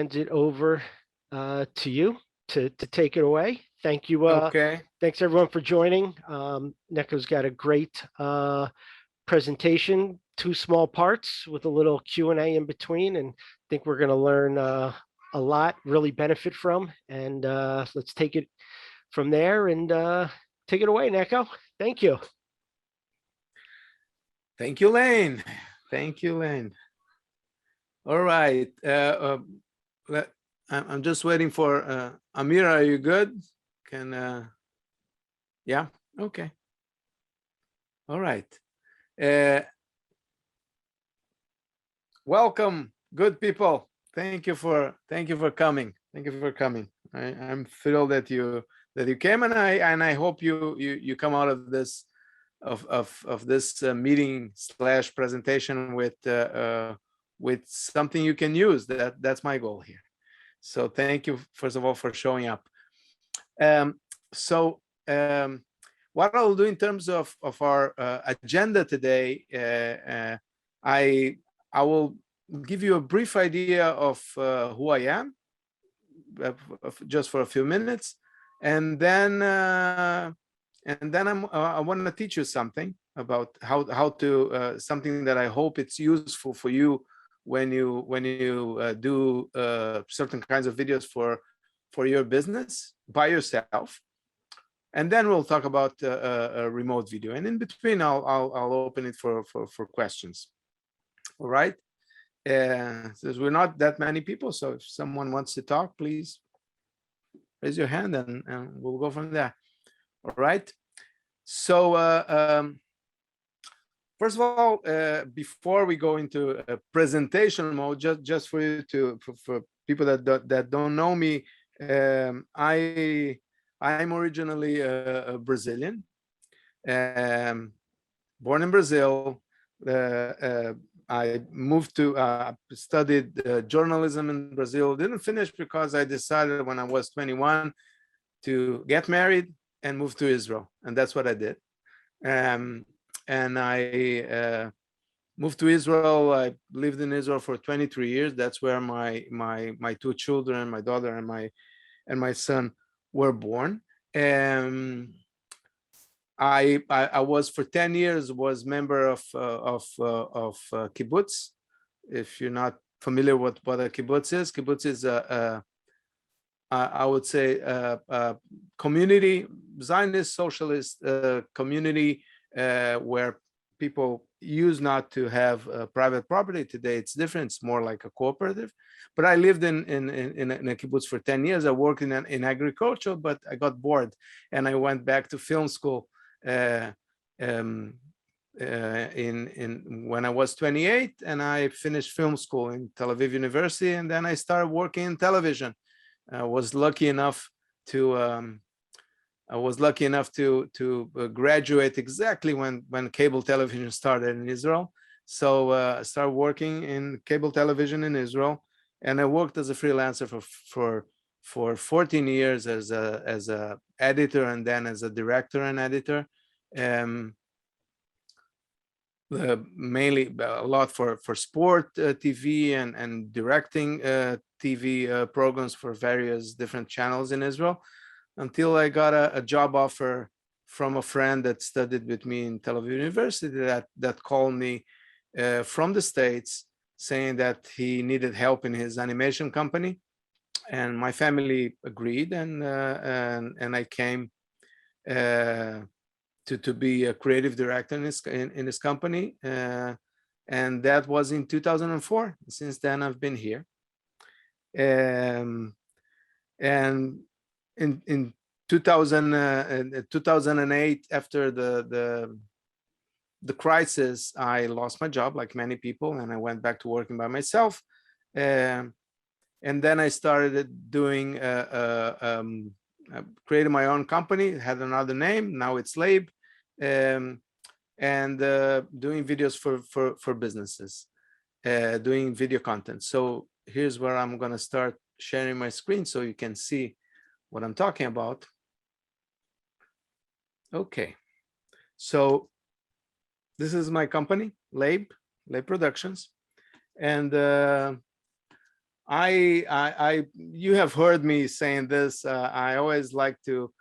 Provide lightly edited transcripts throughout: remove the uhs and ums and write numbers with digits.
hand it over to you to take it away. Thank you. Okay. Thanks everyone for joining. Neco's got a great presentation, two small parts with a little Q&A in between, and I think we're going to learn a lot, really benefit from, and let's take it from there and take it away, Neco. Thank you. Thank you, Lane. Thank you, Lane. All right. I'm just waiting for Amir. Are you good? Yeah. Okay. All right. Welcome, good people. Thank you for coming. Thank you for coming. I'm thrilled that you came, and I hope you come out of this this meeting / presentation with something you can use. That's my goal here. So thank you first of all for showing up. What I'll do in terms of our agenda today, I will give you a brief idea of who I am, just for a few minutes, and then I want to teach you something about how to something that I hope it's useful for you when you do certain kinds of videos for your business by yourself. And then we'll talk about a remote video, and in between I'll open it for questions. All right. Since we're not that many people, so if someone wants to talk, please raise your hand and we'll go from there. All right. So first of all, before we go into a presentation mode, just for you for people that don't know me, I'm originally a Brazilian, born in Brazil. I moved to studied journalism in Brazil. Didn't finish because I decided when I was 21 to get married and move to Israel, and that's what I did. And I moved to Israel. I lived in Israel for 23 years. That's where my two children, my daughter and my son, were born. I was for 10 years was member of kibbutz. If you're not familiar with what a kibbutz is I would say a community, Zionist socialist community where people used not to have private property. Today it's different. It's more like a cooperative. But I lived in a kibbutz for 10 years. I worked in agriculture, but I got bored and I went back to film school when I was 28, and I finished film school in Tel Aviv University, and then I started working in television. I was lucky enough to graduate exactly when cable television started in Israel. So I started working in cable television in Israel, and I worked as a freelancer for 14 years as a editor, and then as a director and editor. Mainly a lot for sport TV and directing TV programs for various different channels in Israel, until I got a job offer from a friend that studied with me in Tel Aviv University that called me from the States, saying that he needed help in his animation company, and my family agreed, and I came to be a creative director in this company, and that was in 2004. Since then, I've been here, and in 2008, after the crisis, I lost my job, like many people, and I went back to working by myself. And then I started doing created my own company. It had another name. Now it's Leib, and doing videos for businesses, doing video content. So here's where I'm gonna start sharing my screen so you can see what I'm talking about. Okay, so this is my company, Leib Productions, and you have heard me saying this. I always like to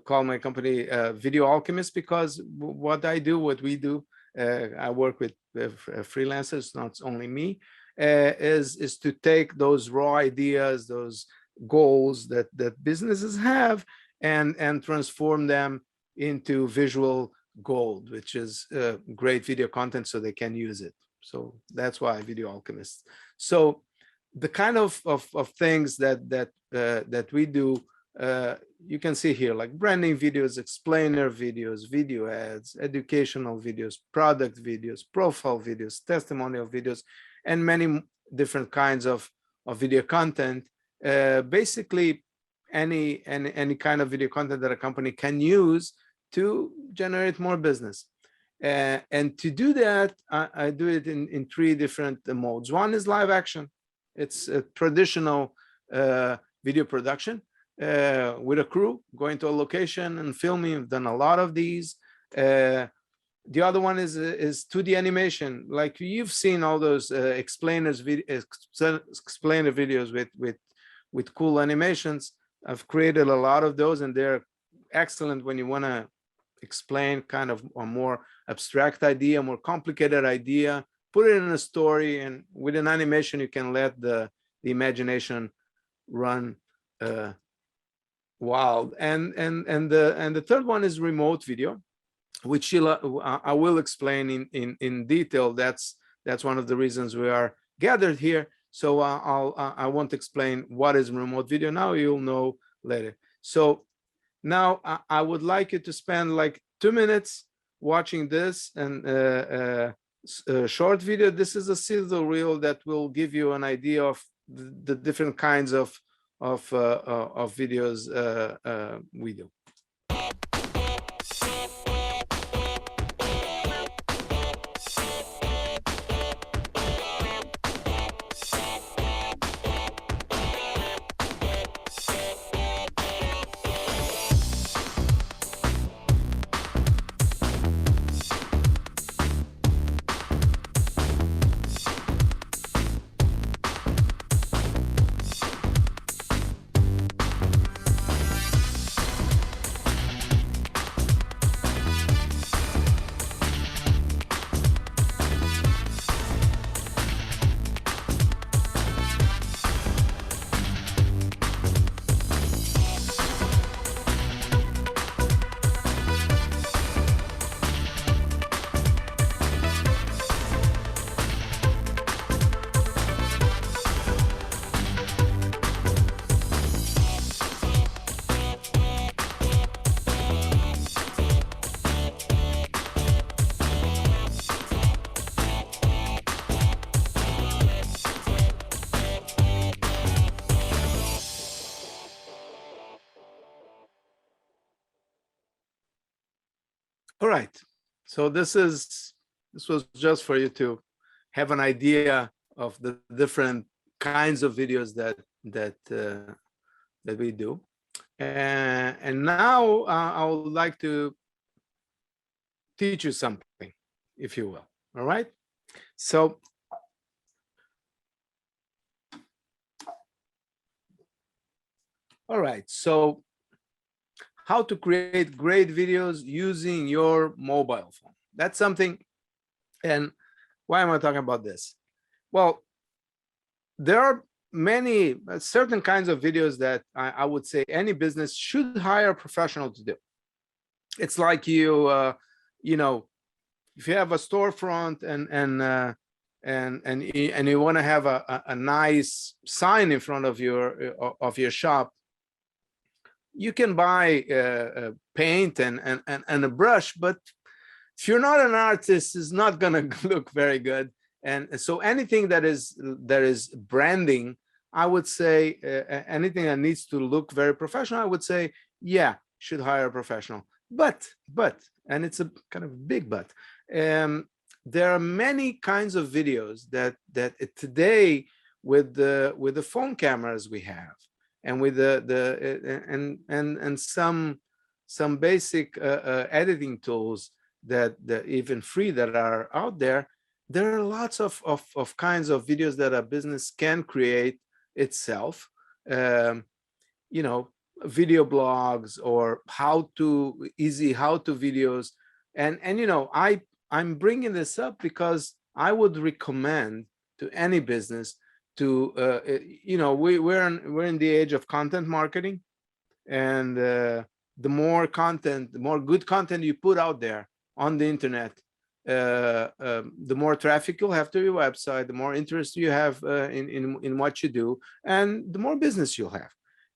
call my company Video Alchemist, because what I do, what we do, I work with freelancers, not only me, is to take those raw ideas, those goals that businesses have, and transform them into visual gold, which is great video content so they can use it. So that's why Video Alchemist. So the kind of things that we do, you can see here, like branding videos, explainer videos, video ads, educational videos, product videos, profile videos, testimonial videos, and many different kinds of video content. Basically, any kind of video content that a company can use to generate more business. And to do that, I do it in three different modes. One is live action. It's a traditional video production with a crew going to a location and filming. I've done a lot of these. The other one is 2D animation, like you've seen all those explainer videos with cool animations. I've created a lot of those, and they're excellent when you want to explain kind of a more abstract idea, more complicated idea, put it in a story, and with an animation you can let the imagination run wild. And the third one is remote video, which I will explain in detail. That's one of the reasons we are gathered here. So I won't explain what is remote video now. You'll know later. So now I would like you to spend like 2 minutes watching this and short video. This is a sizzle reel that will give you an idea of the different kinds of videos we do. All right, so this was just for you to have an idea of the different kinds of videos that we do. And now I would like to teach you something, if you will. All right, so how to create great videos using your mobile phone. That's something. And why am I talking about this? Well, there are many certain kinds of videos that I would say any business should hire a professional to do. It's like you know, if you have a storefront and you want to have a nice sign in front of your shop, you can buy paint and a brush, but if you're not an artist, it's not going to look very good. And so anything that is branding, I would say anything that needs to look very professional, I would say, yeah, should hire a professional. But, and it's a kind of big but, there are many kinds of videos that today with the phone cameras we have, and with some basic editing tools that even free that are out there, there are lots of kinds of videos that a business can create itself. Um, you know, video blogs or easy how-to videos. And you know, I'm bringing this up because I would recommend to any business to you know, we're in the age of content marketing, and the more content, the more good content you put out there on the internet, the more traffic you'll have to your website, the more interest you have in what you do, and the more business you'll have.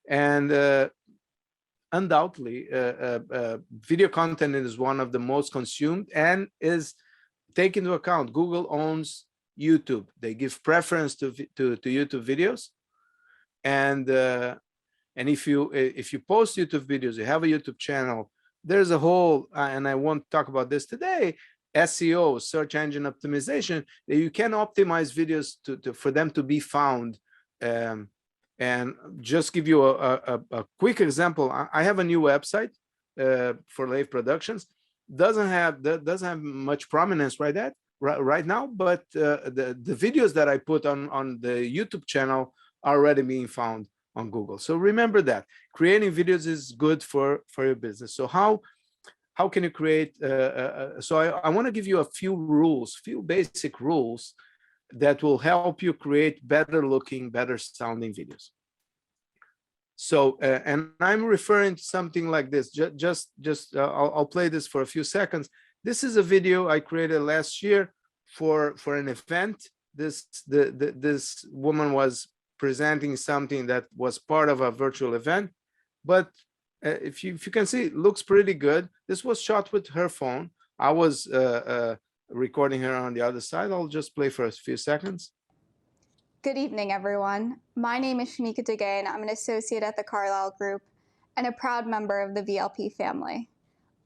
And undoubtedly, video content is one of the most consumed, and is take into account Google owns YouTube. They give preference to YouTube videos, and if you post YouTube videos, you have a YouTube channel, there's a whole, and I won't talk about this today, SEO, search engine optimization, that you can optimize videos for them to be found. And just give you a quick example. I have a new website for Leib Productions. Doesn't have much prominence right now, but the videos that I put on the YouTube channel are already being found on Google. So remember that creating videos is good for your business. So how can you create? So I want to give you a few basic rules that will help you create better looking, better sounding videos. So and I'm referring to something like this. I'll play this for a few seconds. This is a video I created last year for an event. This woman was presenting something that was part of a virtual event, but if you can see, it looks pretty good. This was shot with her phone. I was recording her on the other side. I'll just play for a few seconds. Good evening, everyone. My name is Neco Turkienicz. I'm an associate at the Carlyle Group and a proud member of the VLP family.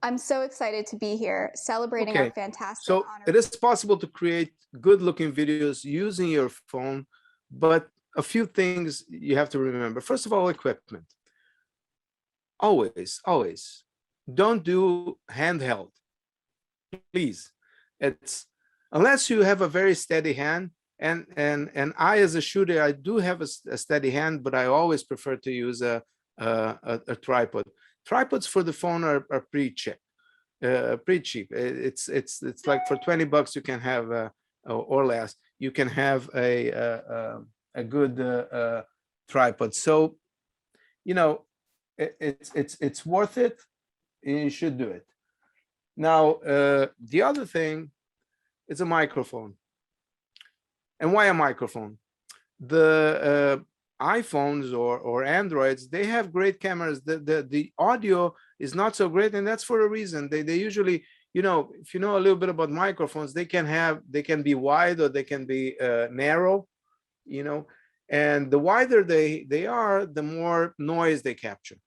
I'm so excited to be here celebrating our fantastic honor. So it is possible to create good-looking videos using your phone, but a few things you have to remember. First of all, equipment. Always don't do handheld, please. It's unless you have a very steady hand. And I, as a shooter, I do have a steady hand, but I always prefer to use a tripod. Tripods for the phone are pretty cheap. It's like for $20 you can have or less. You can have a good tripod. So you know, it's worth it. You should do it. Now the other thing is a microphone. And why a microphone? The iPhones or Androids, they have great cameras. The audio is not so great, and that's for a reason. They usually, you know, if you know a little bit about microphones, they can be wide or they can be narrow, you know, and the wider they are, the more noise they capture.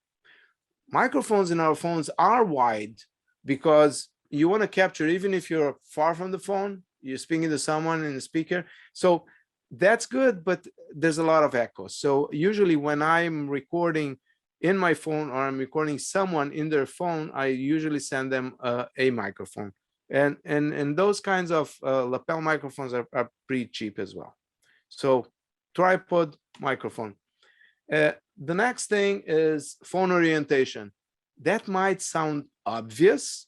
Microphones in our phones are wide because you want to capture, even if you're far from the phone, you're speaking to someone in the speaker. So that's good, but there's a lot of echo. So usually when I'm recording in my phone or I'm recording someone in their phone, I usually send them a microphone. And those kinds of lapel microphones are pretty cheap as well. So tripod, microphone. The next thing is phone orientation. That might sound obvious,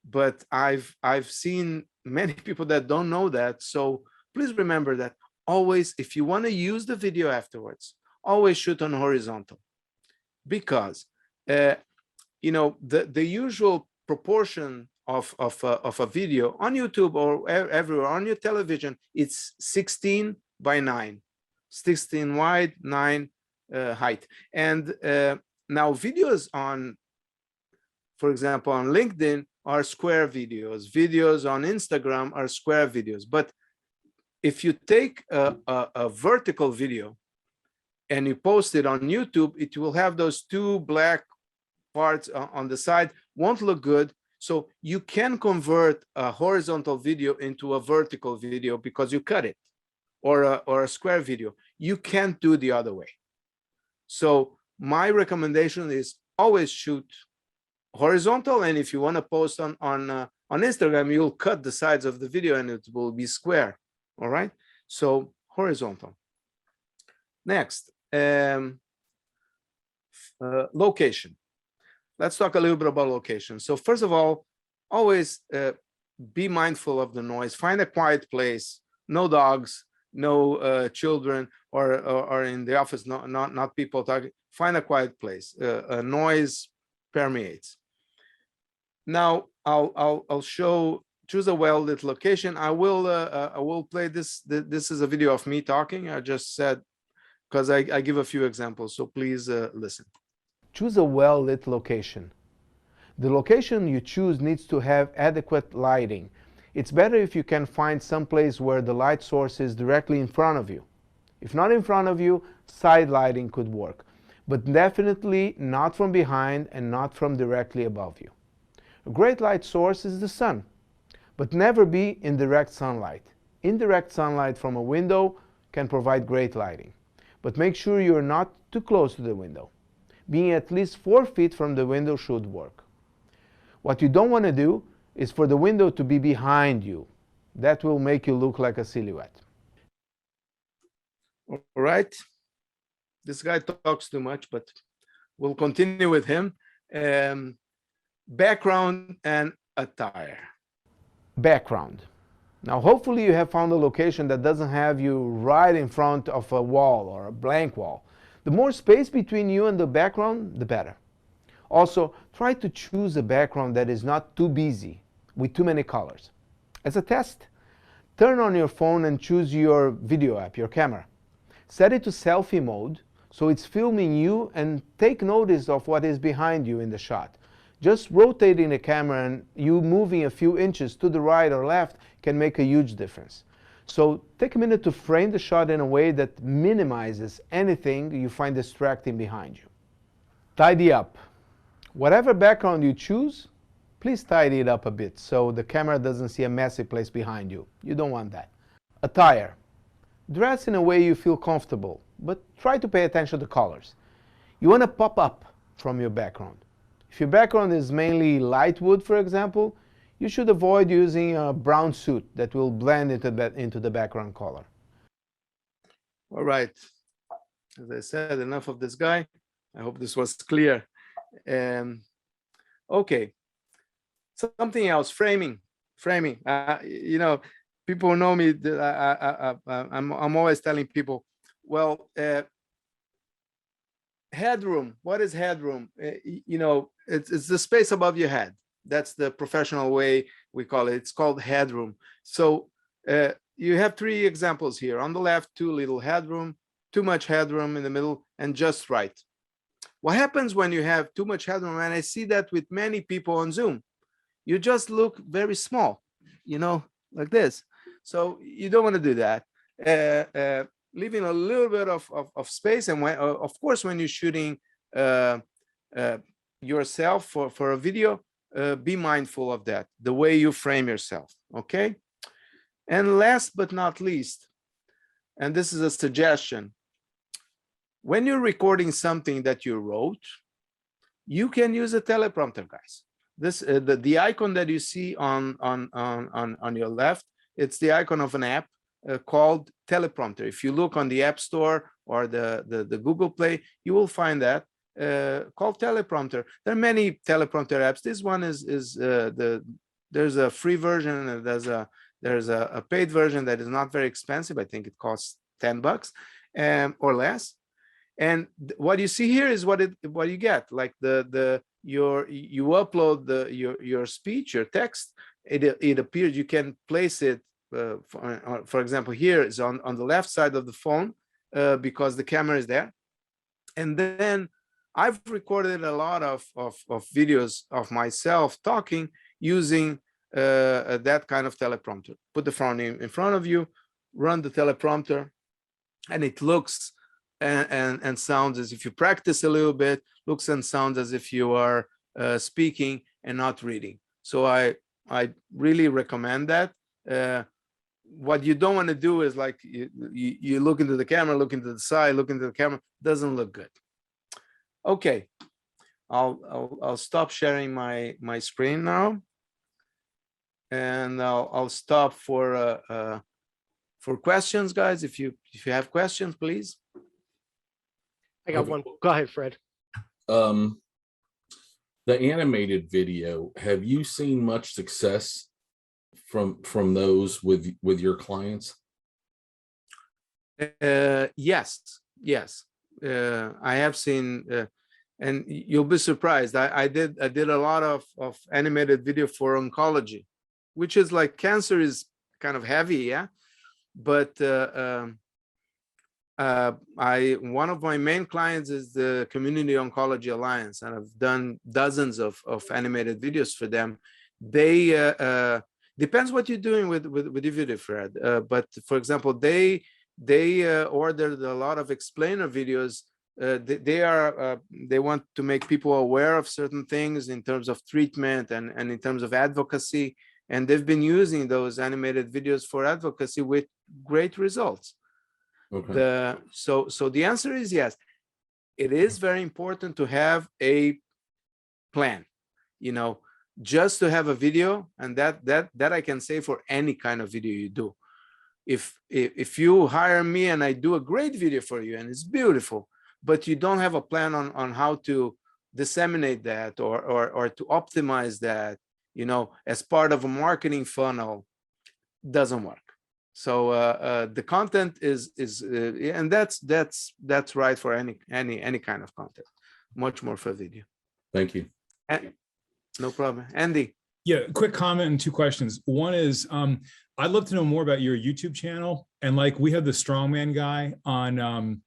but I've seen many people that don't know that. So please remember that always, if you want to use the video afterwards, always shoot on horizontal, because you know, the usual proportion of a video on YouTube or everywhere on your television, it's 16:9, 16 wide, 9 height. And now videos on, for example, on LinkedIn are square videos. Videos on Instagram are square videos. But if you take a vertical video and you post it on YouTube, it will have those two black parts on the side, won't look good. So you can convert a horizontal video into a vertical video because you cut it, or a square video. You can't do the other way. So my recommendation is always shoot horizontal, and if you want to post on On Instagram, you'll cut the sides of the video and it will be square. All right. So horizontal. Next, location. Let's talk a little bit about location. So first of all, always be mindful of the noise. Find a quiet place. No dogs, no children, or in the office, not people talking. Find a quiet place. Noise permeates. Now I'll show. Choose a well-lit location. I will play this. This is a video of me talking. I just said because I give a few examples. So please listen. Choose a well-lit location. The location you choose needs to have adequate lighting. It's better if you can find some place where the light source is directly in front of you. If not in front of you, side lighting could work, but definitely not from behind and not from directly above you. A great light source is the sun, but never be in direct sunlight. Indirect sunlight from a window can provide great lighting, but make sure you're not too close to the window. Being at least 4 feet from the window should work. What you don't want to do is for the window to be behind you. That will make you look like a silhouette. All right. This guy talks too much, but we'll continue with him. Background and attire. Background. Now hopefully you have found a location that doesn't have you right in front of a wall or a blank wall. The more space between you and the background, the better. Also, try to choose a background that is not too busy with too many colors. As a test, turn on your phone and choose your video app, your camera. Set it to selfie mode so it's filming you, and take notice of what is behind you in the shot. Just rotating the camera and you moving a few inches to the right or left can make a huge difference. So take a minute to frame the shot in a way that minimizes anything you find distracting behind you. Tidy up. Whatever background you choose, please tidy it up a bit so the camera doesn't see a messy place behind you. You don't want that. Attire. Dress in a way you feel comfortable, but try to pay attention to colors. You want to pop up from your background. If your background is mainly light wood, for example, you should avoid using a brown suit that will blend into the background color. All right. As I said, enough of this guy. I hope this was clear. Okay. Something else, framing. You know, people know me. I'm always telling people, well, headroom. What is headroom? You know, it's the space above your head. That's the professional way we call it. It's called headroom. So you have 3 examples here. On the left, too little headroom, too much headroom in the middle, and just right. What happens when you have too much headroom, and I see that with many people on Zoom, you just look very small, you know, like this. So you don't want to do that. Leaving a little bit of space, and when, of course, when you're shooting yourself for a video, be mindful of that, the way you frame yourself, okay? And last but not least, and this is a suggestion, when you're recording something that you wrote, you can use a teleprompter, guys. This the icon that you see on your left, it's the icon of an app called teleprompter. If you look on the App Store or the Google Play, you will find that called teleprompter. There are many teleprompter apps. This one there's a free version and there's a paid version that is not very expensive. I think it costs $10 or less. And what you see here is what you get. Like you upload your speech, your text. It appears. You can place it. For example, here is on the left side of the phone because the camera is there. And then I've recorded a lot of videos of myself talking using that kind of teleprompter. Put the phone in front of you, run the teleprompter, and it looks and sounds as if you practice a little bit, looks and sounds as if you are speaking and not reading. So I really recommend that. What you don't want to do is like you look into the camera, look into the side, look into the camera, doesn't look good. Okay, I'll stop sharing my screen now. and I'll stop for questions, guys. If you have questions, please. I got one. Go ahead, Fred. The animated video, have you seen much success from those with your clients? Yes. I have seen, and you'll be surprised. I did a lot of animated video for oncology, which is like cancer is kind of heavy, yeah. But one of my main clients is the Community Oncology Alliance, and I've done dozens of animated videos for them. They depends what you're doing with your video, Fred. But for example, they ordered a lot of explainer videos. They want to make people aware of certain things in terms of treatment and in terms of advocacy, and they've been using those animated videos for advocacy with great results. Okay. So the answer is yes. It is very important to have a plan, just to have a video, and that I can say for any kind of video you do. If you hire me and I do a great video for you and it's beautiful, but you don't have a plan on how to disseminate that or to optimize that, as part of a marketing funnel, doesn't work. So the content is and that's right for any kind of content, much more for video. Thank you. No problem. Andy. Yeah, quick comment and two questions. One is, I'd love to know more about your YouTube channel. And like, we have the strongman guy on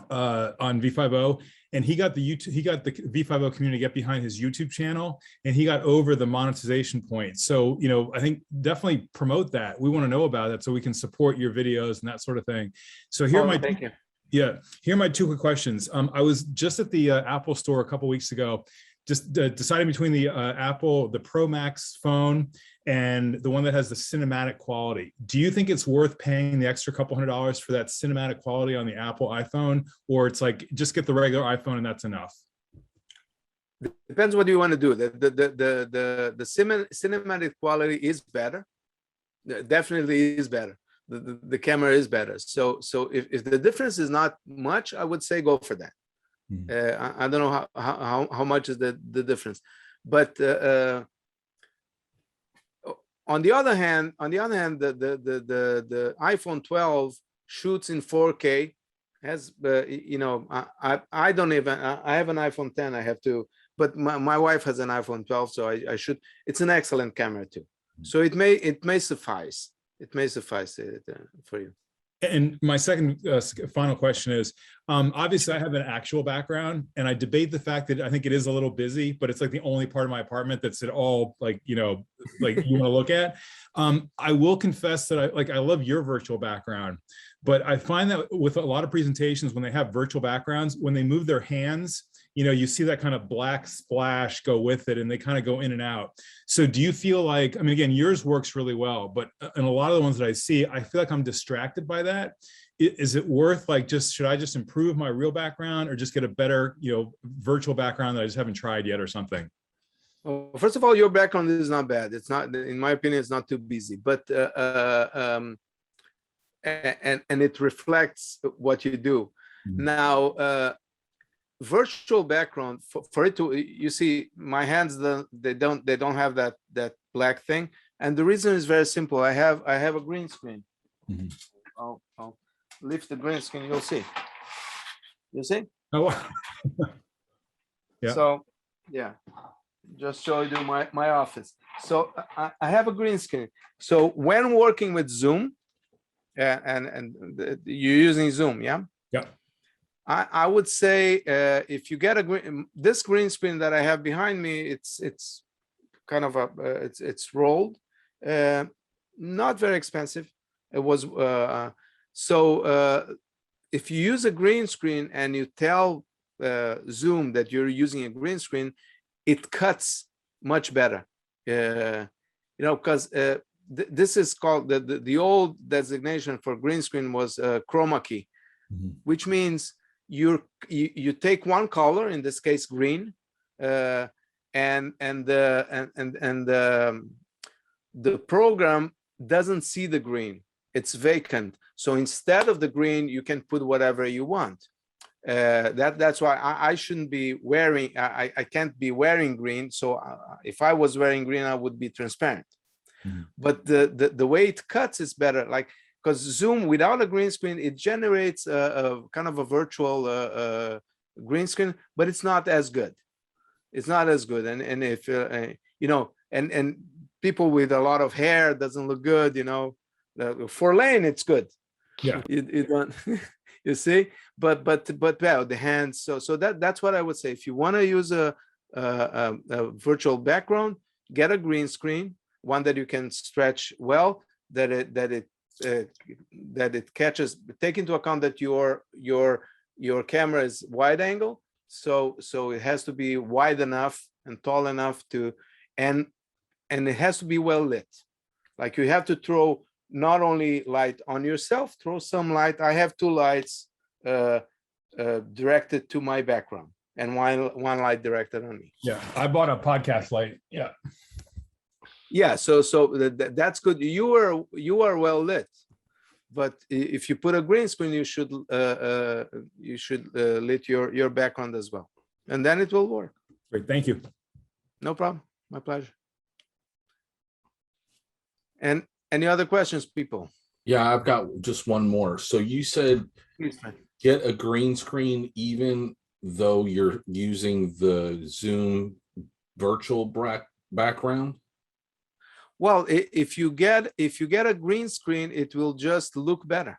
V5O, and he got the V5O community to get behind his YouTube channel, and he got over the monetization point. So, I think definitely promote that. We want to know about it so we can support your videos and that sort of thing. So here here are my two quick questions. I was just at the Apple store a couple of weeks ago, just deciding between the the Pro Max phone and the one that has the cinematic quality. Do you think it's worth paying the extra couple $100 for that cinematic quality on the Apple iPhone, or it's like just get the regular iPhone and that's enough? Depends what you want to do. The cinematic quality is better. Definitely is better. The camera is better. So if the difference is not much, I would say go for that. I don't know how much is the difference, but on the other hand, the iPhone 12 shoots in 4K. Has I don't even, I have an iPhone 10. I have to, but my wife has an iPhone 12, so I should. It's an excellent camera too. So it may suffice. It may suffice for you. And my second final question is, obviously I have an actual background, and I debate the fact that I think it is a little busy, but it's like the only part of my apartment that's at all like you want to look at. I will confess that I love your virtual background, but I find that with a lot of presentations, when they have virtual backgrounds, when they move their hands, you see that kind of black splash go with it, and they kind of go in and out. So do you feel like, I mean, again, yours works really well, but in a lot of the ones that I see, I feel like I'm distracted by that. Is it worth should I just improve my real background, or just get a better, virtual background that I just haven't tried yet or something? Well, first of all, your background is not bad. It's not, in my opinion, it's not too busy, but and it reflects what you do. Mm-hmm. Now, virtual background for it to, you see my hands, they don't have that black thing, and the reason is very simple. I have a green screen. Mm-hmm. I'll lift the green screen. You'll see. Oh. Yeah. So yeah, just show you my office. So I have a green screen. So when working with Zoom, and you're using Zoom, yeah. Yeah. I would say if you get this green screen that I have behind me, it's kind of it's rolled, not very expensive. It was if you use a green screen and you tell Zoom that you're using a green screen, it cuts much better. Because this is called the old designation for green screen was chroma key, mm-hmm. which means you take one color, in this case green, and the program doesn't see the green. It's vacant. So instead of the green, you can put whatever you want. That's why I shouldn't be wearing, I can't be wearing green. So if I was wearing green, I would be transparent. Mhm. But the way it cuts is better, like, because Zoom without a green screen, it generates a kind of a virtual green screen, but it's not as good. It's not as good. And if you know, and people with a lot of hair doesn't look good, you know. For lane, it's good. Yeah. You don't you see, but well, the hands. So that's what I would say. If you want to use a virtual background, get a green screen, one that you can stretch well, that it catches. Take into account that your camera is wide angle, so it has to be wide enough and tall enough to, and it has to be well lit. Like you have to throw not only light on yourself, throw some light. I have two lights directed to my background and one light directed on me. Yeah. I bought a podcast light. Yeah. Yeah, so that's good. You are well lit, but if you put a green screen, you should lit your background as well, and then it will work. Great. Thank you. No problem. My pleasure. And any other questions, people? Yeah, I've got just one more. So you said get a green screen even though you're using the Zoom virtual background? Well, if you get a green screen, it will just look better.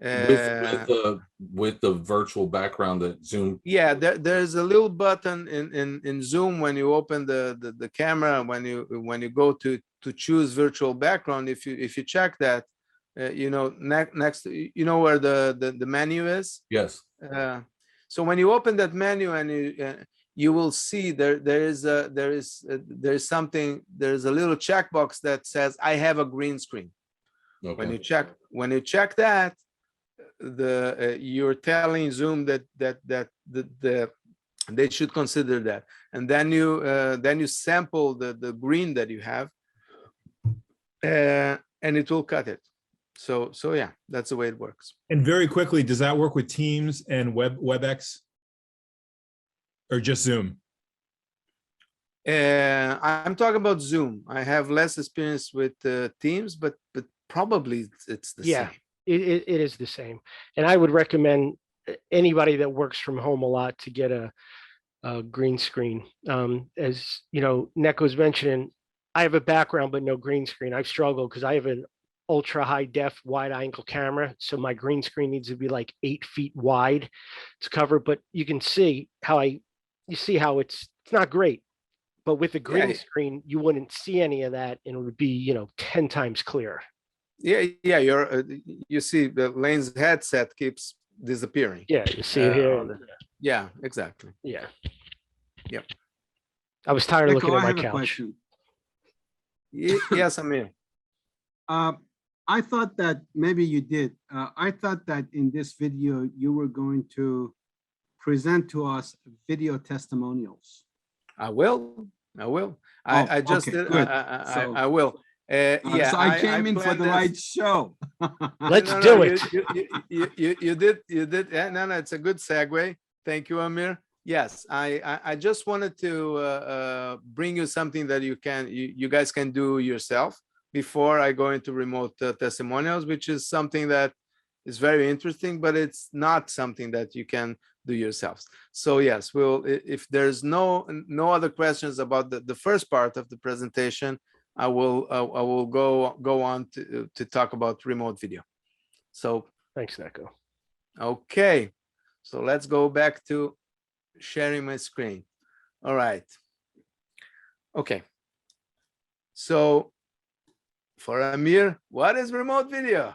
With the virtual background that Zoom. Yeah, there's a little button in Zoom when you open the camera, when you go to choose virtual background. If you check that, you know, next, you know where the menu is. Yes. So when you open that menu and you will see there's a little checkbox that says I have a green screen. Okay. When you check that, you're telling Zoom that they should consider that, and then you sample the green that you have, and it will cut it. So yeah, that's the way it works. And very quickly, does that work with Teams and WebEx? Or just Zoom? I'm talking about Zoom. I have less experience with Teams, but probably it's the same. It is the same. And I would recommend anybody that works from home a lot to get a green screen. As you know, Neco's mentioning, I have a background but no green screen. I've struggled because I have an ultra high def wide angle camera, so my green screen needs to be like 8 feet wide to cover. But you can see how it's not great, but with a green screen you wouldn't see any of that, and it would be, you know, 10 times clearer. Yeah, you see the Lane's headset keeps disappearing. Yeah, you see it here. Yeah, exactly. Yeah. Yep. I was tired of Neco, looking at I my have a couch. question. Yes, Amir. I thought that maybe you did. I thought that in this video you were going to present to us video testimonials. I will. I just okay, did. good. I will. Yeah. So I came in for the right show. Let's do it. You did. Yeah, no, it's a good segue. Thank you, Amir. Yes, I just wanted to bring you something that you guys can do yourself before I go into remote testimonials, which is something that is very interesting, but it's not something that you can do yourselves. So yes, if there's no other questions about the first part of the presentation, I will go on to talk about remote video. So Thanks, Neco. okay, so let's go back to sharing my screen. All right. Okay. So for Amir, what is remote video?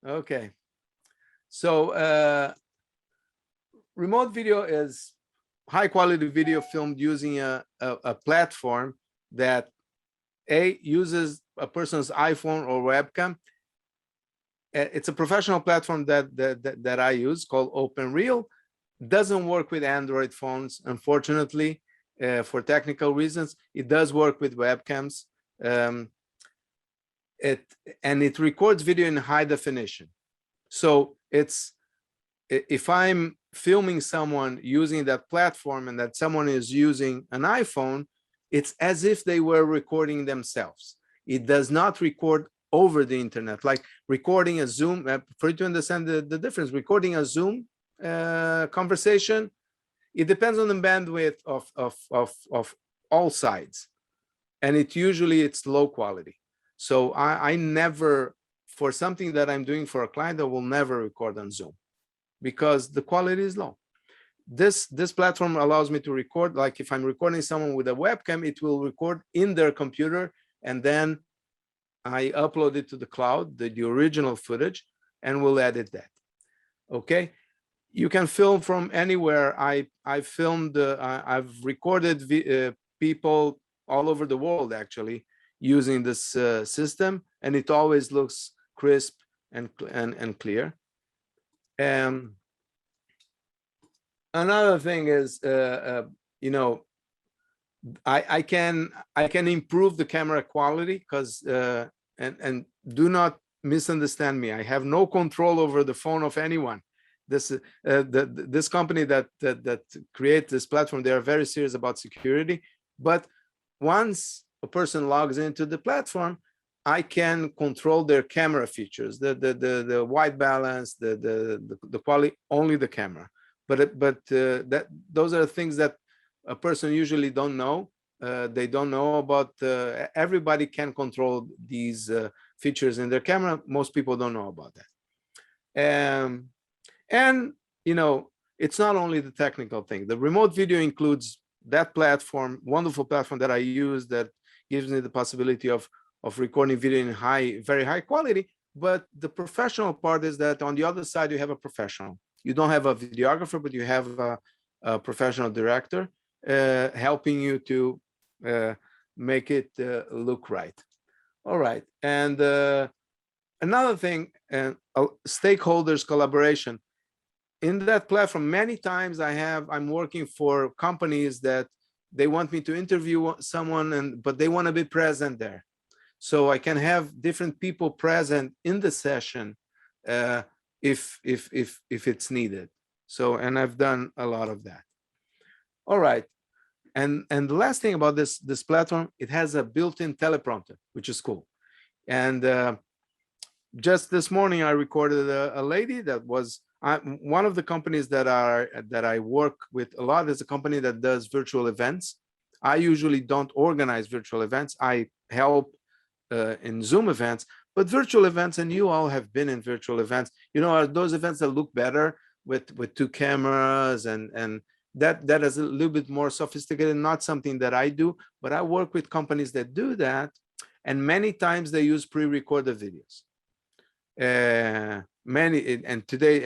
Okay. So remote video is high quality video filmed using a platform that uses a person's iPhone or webcam. It's a professional platform that I use called OpenReel. Doesn't work with Android phones, unfortunately, for technical reasons. It does work with webcams. it records video in high definition. So if I'm filming someone using that platform and that someone is using an iPhone, it's as if they were recording themselves. It does not record over the internet, like recording a Zoom. For you to understand the difference, recording a Zoom conversation, it depends on the bandwidth of all sides, and it's low quality. So I never, for something that I'm doing for a client, I will never record on Zoom because the quality is low. This platform allows me to record, like if I'm recording someone with a webcam, it will record in their computer, and then I upload it to the cloud, the original footage, and we'll edit that. Okay, you can film from anywhere. I've recorded people all over the world actually using this system, and it always looks crisp and clear. Another thing is, I can improve the camera quality because and do not misunderstand me. I have no control over the phone of anyone. This company that create this platform, they are very serious about security. But once a person logs into the platform, I can control their camera features, the white balance, the quality, only the camera. But those are things that a person usually don't know. They don't know about. Everybody can control these features in their camera. Most people don't know about that. And it's not only the technical thing. The remote video includes that platform, wonderful platform that I use that gives me the possibility of recording video in very high quality. But the professional part is that on the other side, you have a professional. You don't have a videographer, but you have a professional director helping you to make it look right. All right. And another thing, stakeholders collaboration. In that platform, many times I'm working for companies that they want me to interview someone, but they want to be present there. So I can have different people present in the session if it's needed. So, and I've done a lot of that. All right. And the last thing about this platform, it has a built-in teleprompter, which is cool. And just this morning, I recorded a lady that was one of the companies that I work with a lot is a company that does virtual events. I usually don't organize virtual events. I help in Zoom events, but virtual events, and you all have been in virtual events, are those events that look better with two cameras and that is a little bit more sophisticated, not something that I do, but I work with companies that do that. And many times they use pre-recorded videos. And today,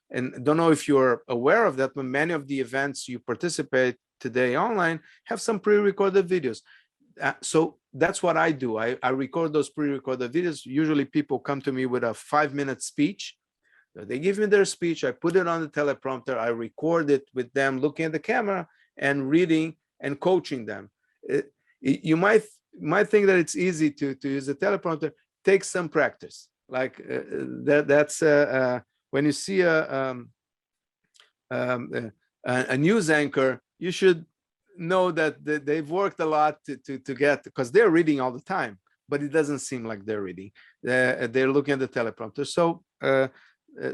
and don't know if you're aware of that, but many of the events you participate today online have some pre-recorded videos. So that's what I do. I record those pre-recorded videos. Usually people come to me with a 5-minute speech. They give me their speech. I put it on the teleprompter. I record it with them looking at the camera and reading and coaching them. You might think that it's easy to use a teleprompter. Take some practice. Like that's when you see a news anchor, you should know that they've worked a lot to get, because they're reading all the time, but it doesn't seem like they're reading. They're looking at the teleprompter.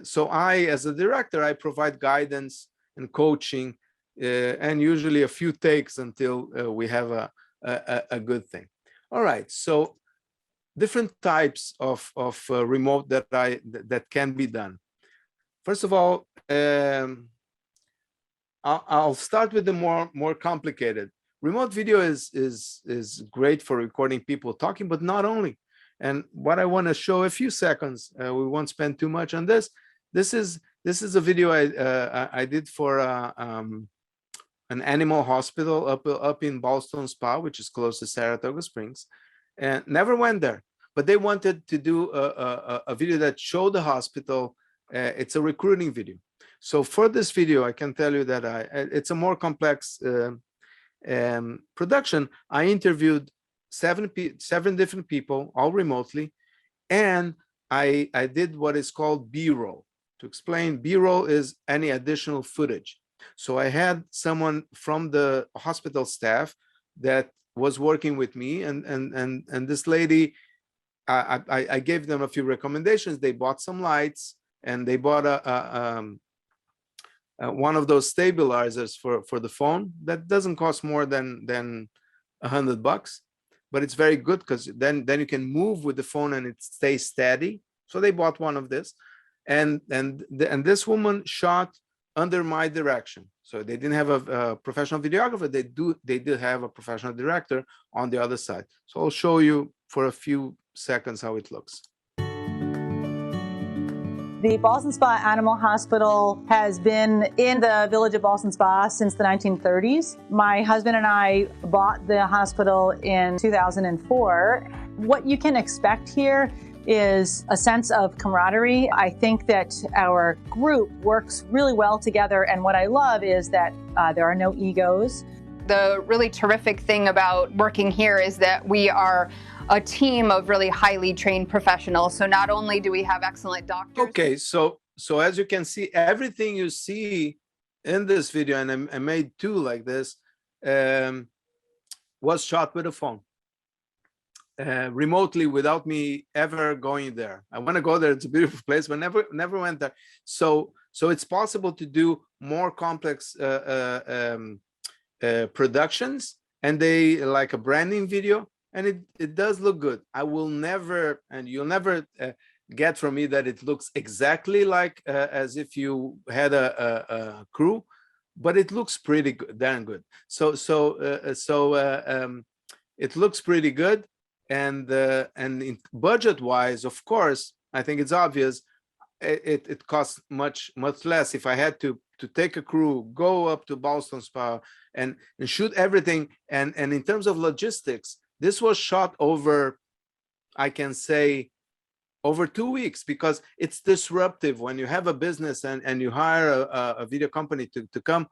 So I, as a director, I provide guidance and coaching, and usually a few takes until we have a good thing. All right, so different types of remote that can be done. First of all, I'll start with the more complicated. Remote video is great for recording people talking, but not only. And what I want to show a few seconds, we won't spend too much on this. This is a video I did for an animal hospital up in Ballstone Spa, which is close to Saratoga Springs, and never went there. But they wanted to do a video that showed the hospital. It's a recruiting video. So for this video, I can tell you that it's a more complex production. I interviewed seven different people, all remotely, and I did what is called B-roll. To explain, B-roll is any additional footage. So I had someone from the hospital staff that was working with me, and this lady, I gave them a few recommendations. They bought some lights, and they bought one of those stabilizers for the phone that doesn't cost more than $100, but it's very good because then you can move with the phone and it stays steady. So they bought one of this, and this woman shot under my direction. So they didn't have a professional videographer. They did have a professional director on the other side. So I'll show you for a few seconds how it looks. The Ballston Spa Animal Hospital has been in the village of Ballston Spa since the 1930s. My husband and I bought the hospital in 2004. What you can expect here is a sense of camaraderie. I think that our group works really well together, and what I love is that there are no egos. The really terrific thing about working here is that we are a team of really highly trained professionals. So not only do we have excellent doctors. Okay, so as you can see, everything you see in this video, and I made two like this, was shot with a phone, remotely, without me ever going there. I want to go there. It's a beautiful place, but never went there. So it's possible to do more complex productions, and they like a branding video. And it does look good. I will never, and you'll never get from me that it looks exactly like as if you had a crew, but it looks pretty good, darn good. So it looks pretty good, and budget-wise, of course, I think it's obvious. It costs much less. If I had to take a crew, go up to Ballston Spa, and shoot everything, and in terms of logistics. This was shot over, I can say, over 2 weeks, because it's disruptive when you have a business and you hire a video company to come.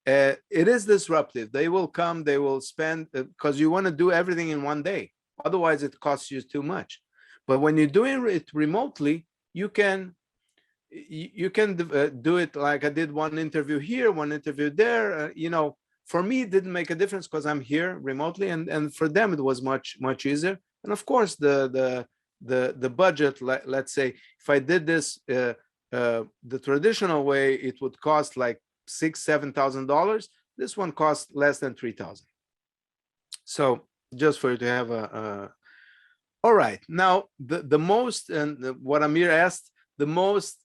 It is disruptive. They will come, they will spend, because you want to do everything in one day. Otherwise, it costs you too much. But when you're doing it remotely, you can do it like I did, one interview here, one interview there, For me, it didn't make a difference because I'm here remotely, and for them it was much easier. And of course, the budget. Let's say if I did this the traditional way, it would cost like $6,000-7,000. This one costs less than $3,000. So just for you to have a. All right, now the most, and what Amir asked, the most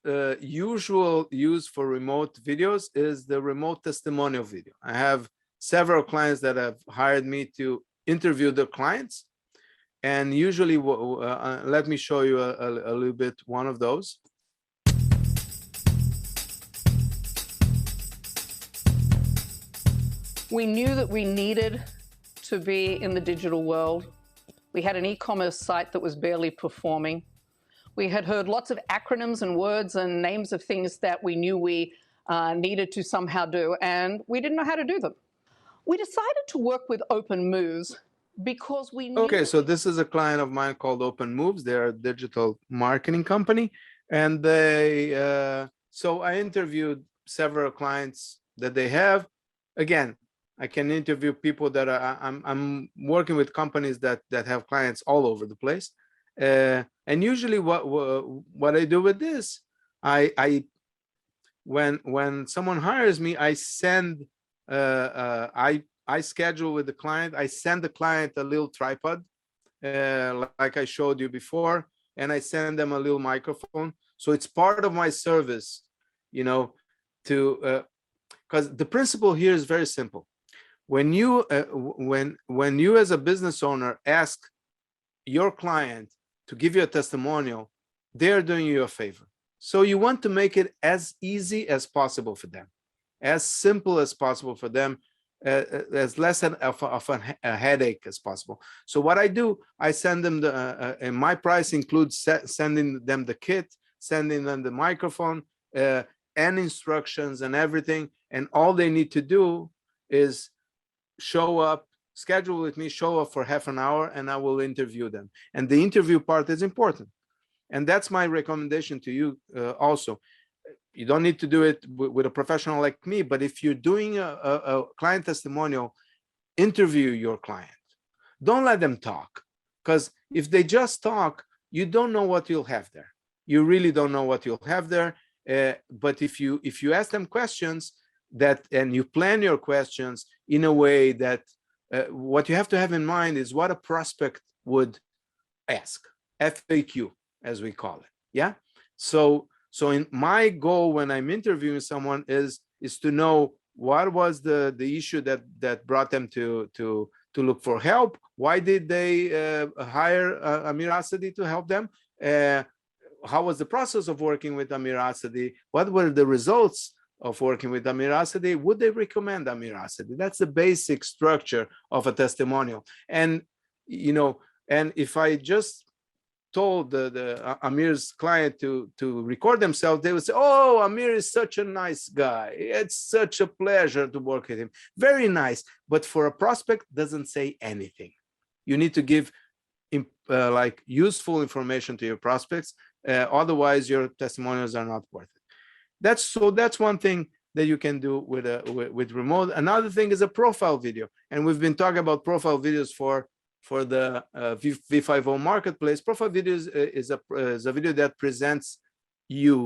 usual use for remote videos is the remote testimonial video. I have several clients that have hired me to interview their clients. And usually, let me show you a little bit one of those. We knew that we needed to be in the digital world. We had an e-commerce site that was barely performing. We had heard lots of acronyms and words and names of things that we knew we needed to somehow do, and we didn't know how to do them. We decided to work with Open Moves because we knew... Okay, so this is a client of mine called Open Moves. They're a digital marketing company, and so I interviewed several clients that they have. Again, I can interview people that I'm working with companies that have clients all over the place. And usually what I do with this, when someone hires me, I send I schedule with the client. I send the client a little tripod, like I showed you before, and I send them a little microphone. So it's part of my service, because the principle here is very simple. When you when you as a business owner ask your client to give you a testimonial, they're doing you a favor. So you want to make it as easy as possible for them, as simple as possible for them, as less of a headache as possible. So what I do, I send them and my price includes sending them the kit, sending them the microphone, and instructions and everything. And all they need to do is show up schedule with me, show up for half an hour, and I will interview them. And the interview part is important. And that's my recommendation to you also. You don't need to do it with a professional like me, but if you're doing a client testimonial, interview your client. Don't let them talk, because if they just talk, you don't know what you'll have there. You really don't know what you'll have there. But if you ask them questions and you plan your questions in a way that what you have to have in mind is what a prospect would ask, FAQ, as we call it. Yeah. So in my goal when I'm interviewing someone is to know what was the issue that brought them to look for help. Why did they hire Amir Asadi to help them? How was the process of working with Amir Asadi? What were the results of working with Amir Asadi? Would they recommend Amir Asadi? That's the basic structure of a testimonial. And and if I just told the Amir's client to record themselves, they would say, "Oh, Amir is such a nice guy. It's such a pleasure to work with him. Very nice." But for a prospect, doesn't say anything. You need to give like useful information to your prospects. Otherwise, your testimonials are not worth it. That's one thing that you can do with remote. Another thing is a profile video, and we've been talking about profile videos for the V5O marketplace. Profile videos is a video that presents you.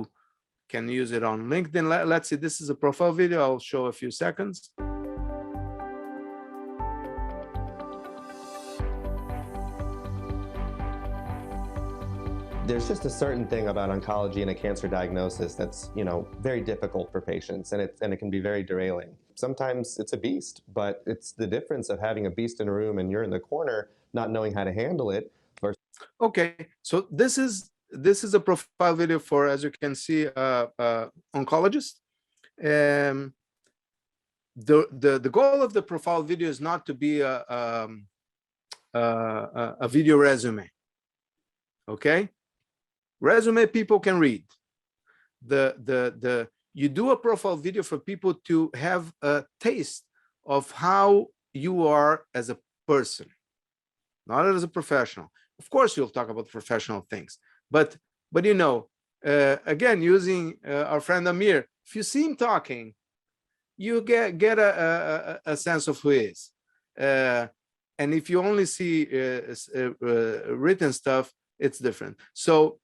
Can use it on LinkedIn. Let's see. This is a profile video. I'll show a few seconds. There's just a certain thing about oncology and a cancer diagnosis that's, very difficult for patients, and it can be very derailing. Sometimes it's a beast, but it's the difference of having a beast in a room and you're in the corner not knowing how to handle it. Okay, so this is a profile video for, as you can see, oncologist. The goal of the profile video is not to be a video resume. Okay. Resume people can read. You do a profile video for people to have a taste of how you are as a person, not as a professional. Of course, you'll talk about professional things, but again, using our friend Amir, if you see him talking, you get a sense of who he is. And if you only see written stuff, it's different. So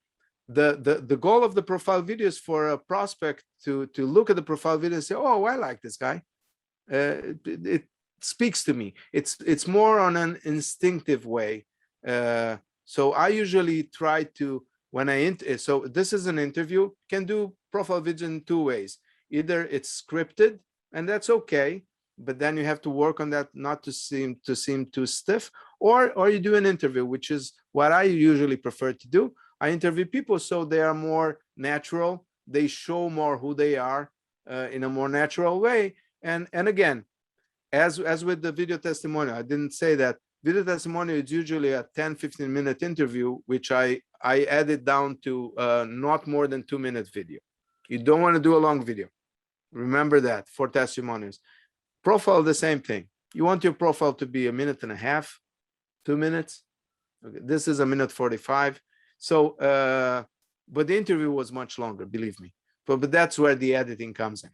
the goal of the profile video is for a prospect to look at the profile video and say, "Oh, I like this guy. It speaks to me." It's more on an instinctive way. So I usually try to, so this is an interview, can do profile video in two ways. Either it's scripted, and that's okay, but then you have to work on that not to seem too stiff, or you do an interview, which is what I usually prefer to do. I interview people so they are more natural. They show more who they are in a more natural way. And again, as with the video testimonial, I didn't say that. Video testimonial is usually a 10-15 minute interview, which I edit down to not more than 2-minute video. You don't want to do a long video. Remember that for testimonials. Profile, the same thing. You want your profile to be 1.5 minutes, 2 minutes. Okay, this is 1:45. So, but the interview was much longer, believe me. But that's where the editing comes in.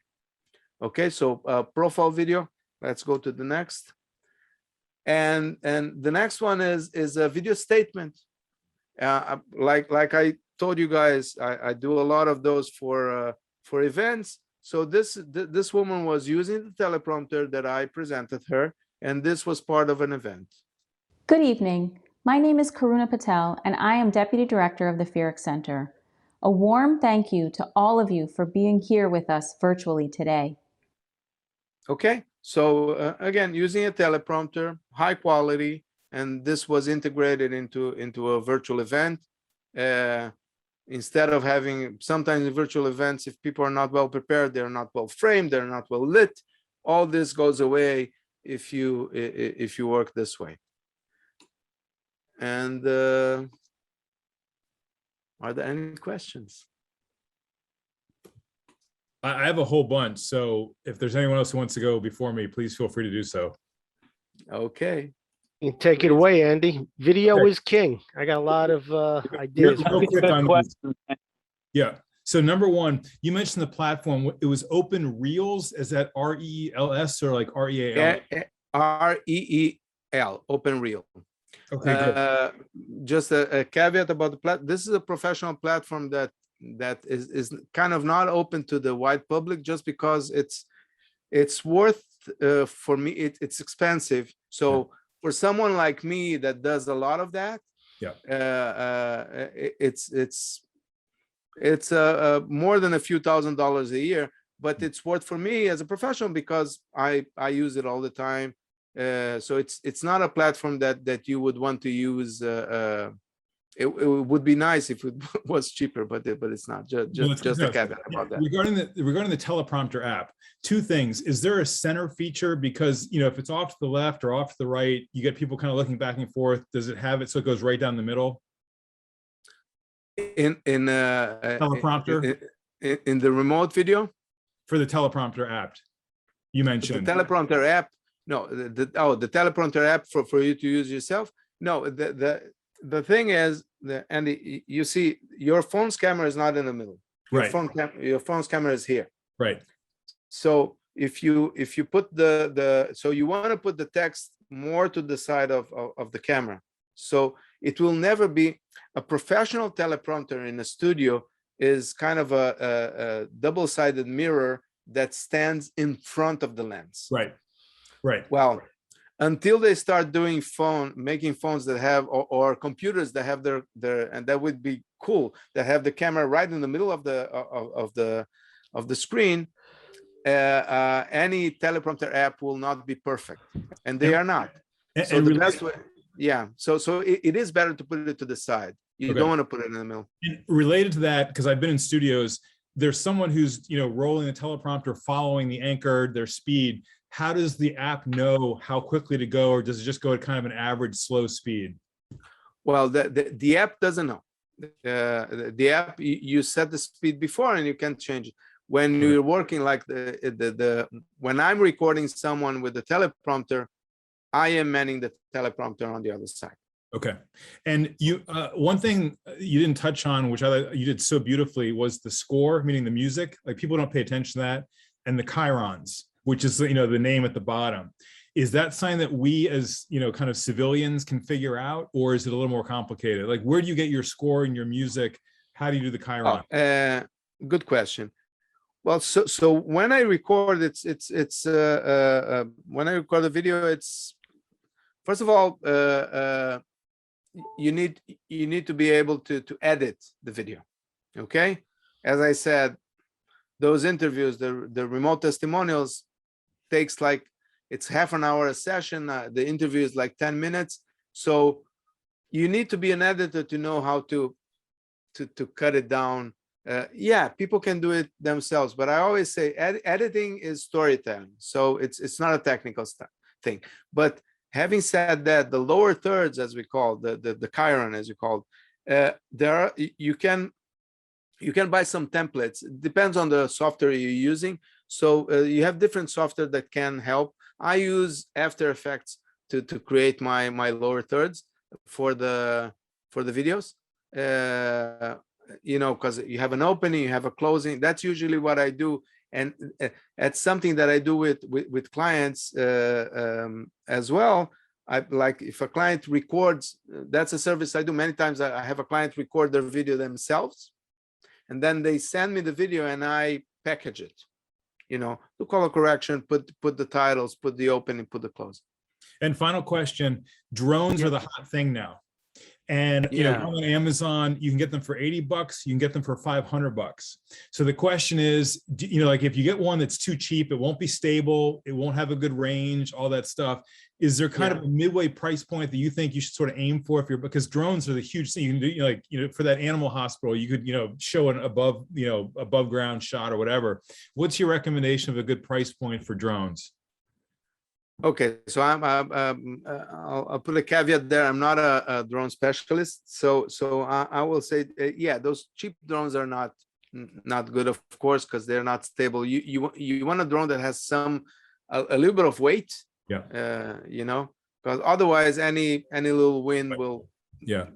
Okay, so profile video. Let's go to the next. And the next one is a video statement. Like I told you guys, I do a lot of those for events. So this woman was using the teleprompter that I presented her, and this was part of an event. Good evening. My name is Karuna Patel, and I am Deputy Director of the Feerick Center. A warm thank you to all of you for being here with us virtually today. Okay, so again, using a teleprompter, high quality, and this was integrated into a virtual event. Instead of having, sometimes in virtual events, if people are not well prepared, they're not well framed, they're not well lit, all this goes away if you work this way. And are there any questions? I have a whole bunch, so if there's anyone else who wants to go before me, please feel free to do so. Okay. You can take it away, Andy. Video Okay. is king. I got a lot of Real ideas. quick Good on these. question. Yeah. So number one, you mentioned the platform. It was Open Reels. Is that REELS or like REAL? REEL, Open Reel. Okay, good. Just a caveat about the this is a professional platform that is kind of not open to the wide public, just because it's worth for me. It's expensive. So for someone like me that does a lot of that, it's more than a few $1,000s a year, but it's worth for me as a professional because I use it all the time. So it's not a platform that you would want to use. It would be nice if it was cheaper, but it's not. Just a caveat about that. Regarding the teleprompter app, two things. Is there a center feature? Because if it's off to the left or off to the right, you get people kind of looking back and forth. Does it have it so it goes right down the middle? In teleprompter in the remote video for the teleprompter app you mentioned. The teleprompter app. No, the teleprompter app for you to use yourself. No, the thing is, Andy, you see, your phone's camera is not in the middle. Right. Your phone's camera is here. Right. So if you put so you want to put the text more to the side of the camera. So it will never be a professional teleprompter in a studio is kind of a double-sided mirror that stands in front of the lens. Right. Right. Well, until they start doing making phones that have or computers that have their and that would be cool, that have the camera right in the middle of the screen. Any teleprompter app will not be perfect, and they are not. So the best way, so it is better to put it to the side. You don't want to put it in the middle. And related to that, because I've been in studios, there's someone who's rolling the teleprompter, following the anchor, their speed. How does the app know how quickly to go, or does it just go at kind of an average slow speed? Well, the app doesn't know. The app, you set the speed before and you can change it. When you're working like when I'm recording someone with the teleprompter, I am manning the teleprompter on the other side. Okay. And you, one thing you didn't touch on, which I thought you did so beautifully, was the score, meaning the music. Like, people don't pay attention to that, and the chirons, which is the name at the bottom. Is that something that we as kind of civilians can figure out, or is it a little more complicated? Like, where do you get your score and your music? How do you do the chiron? Good question. Well, so when I record, when I record the video, it's, first of all, you need to be able to edit the video. Okay, as I said, those interviews, the remote testimonials, takes like, it's half an hour a session. The interview is like 10 minutes. So you need to be an editor to know how to cut it down. People can do it themselves, but I always say editing is storytelling. So it's not a technical thing. But having said that, the lower thirds, as we call the chiron, as you call, you can buy some templates. It depends on the software you're using. So you have different software that can help. I use After Effects to create my lower thirds for the videos. Because you have an opening, you have a closing. That's usually what I do, and it's something that I do with clients as well. I like, if a client records, that's a service I do many times. I have a client record their video themselves, and then they send me the video, and I package it. Do color correction, put the titles, put the opening, put the close. And final question: drones are the hot thing now. And on Amazon, you can get them for $80. You can get them for $500. So the question is, like, if you get one that's too cheap, it won't be stable, it won't have a good range, all that stuff. Is there kind of a midway price point that you think you should sort of aim for? Because drones are the huge thing. You can do, for that animal hospital, you could, show an above ground shot or whatever. What's your recommendation of a good price point for drones? Okay, so I'll put a caveat there. I'm not a drone specialist, so I will say, those cheap drones are not good, of course, because they're not stable. You want a drone that has a little bit of weight, You know, because otherwise any little wind will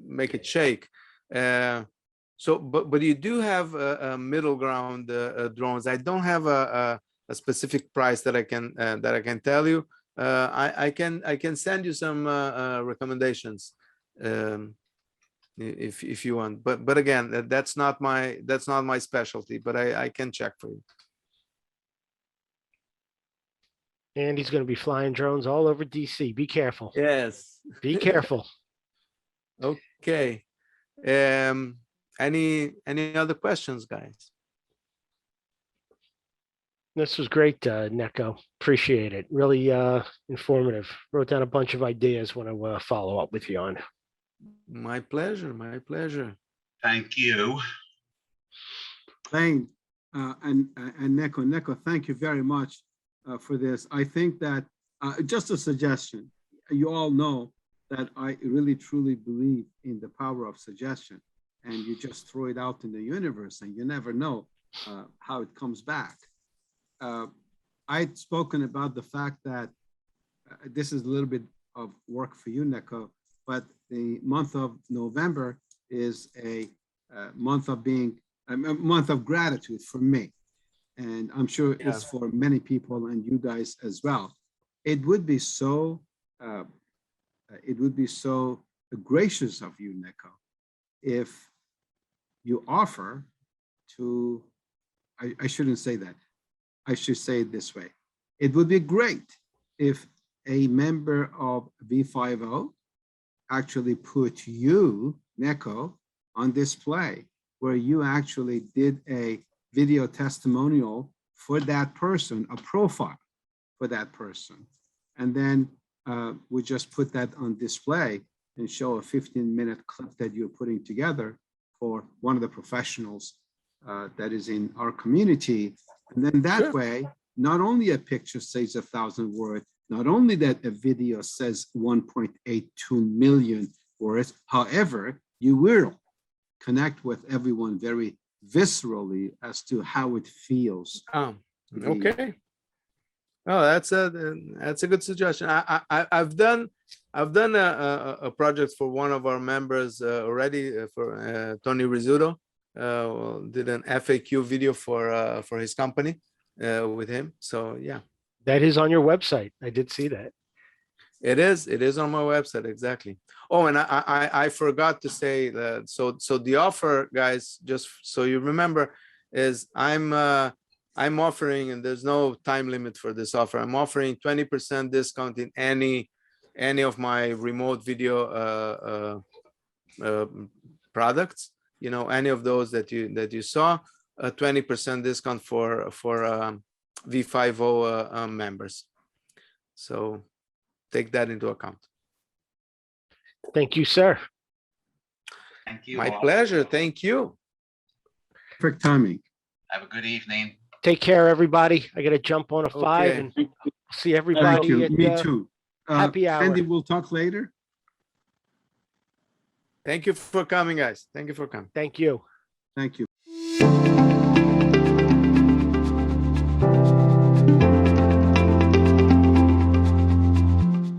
make it shake. So, but you do have a middle ground drones. I don't have a specific price that I can tell you. I can send you some recommendations if you want. But again, that's not my specialty. But I can check for you. And he's going to be flying drones all over DC. Be careful. Yes. Be careful. Okay. Any other questions, guys? This was great, Neco. Appreciate it. Really informative. Wrote down a bunch of ideas when I follow up with you on. My pleasure. My pleasure. Thank you. Lane and Neco, thank you very much for this. I think that just a suggestion. You all know that I really truly believe in the power of suggestion, and you just throw it out in the universe, and you never know how it comes back. I'd spoken about the fact that this is a little bit of work for you, Neco, but the month of November is a month of being a month of gratitude for me, and I'm sure it's for many people and you guys as well. It would be so gracious of you, Neco, if you offer to, I shouldn't say that. I should say it this way. It would be great if a member of V5O actually put you, Neco, on display, where you actually did a video testimonial for that person, a profile for that person. And then we just put that on display and show a 15-minute clip that you're putting together for one of the professionals that is in our community. And then that way, not only a picture says 1,000 words, not only that a video says 1.82 million words, however, you will connect with everyone very viscerally as to how it feels. Okay. Oh, that's a good suggestion. I've done a project for one of our members already for Tony Rizzuto. Did an FAQ video for his company with him. So yeah, that is on your website. I did see that. It is on my website, exactly. Oh, and I forgot to say that. So the offer, guys, just so you remember, is I'm offering, and there's no time limit for this offer. I'm offering 20% discount in any of my remote video products. You know, any of those that you saw, a 20% discount for V5O members. So take that into account. Thank you, sir. Thank you. My pleasure. Thank you. Perfect timing. Have a good evening. Take care, everybody. I got to jump on a 5 and see everybody. Thank you. At, Me too. Happy hour. Andy, we'll talk later. Thank you for coming, guys. Thank you for coming. Thank you. Thank you.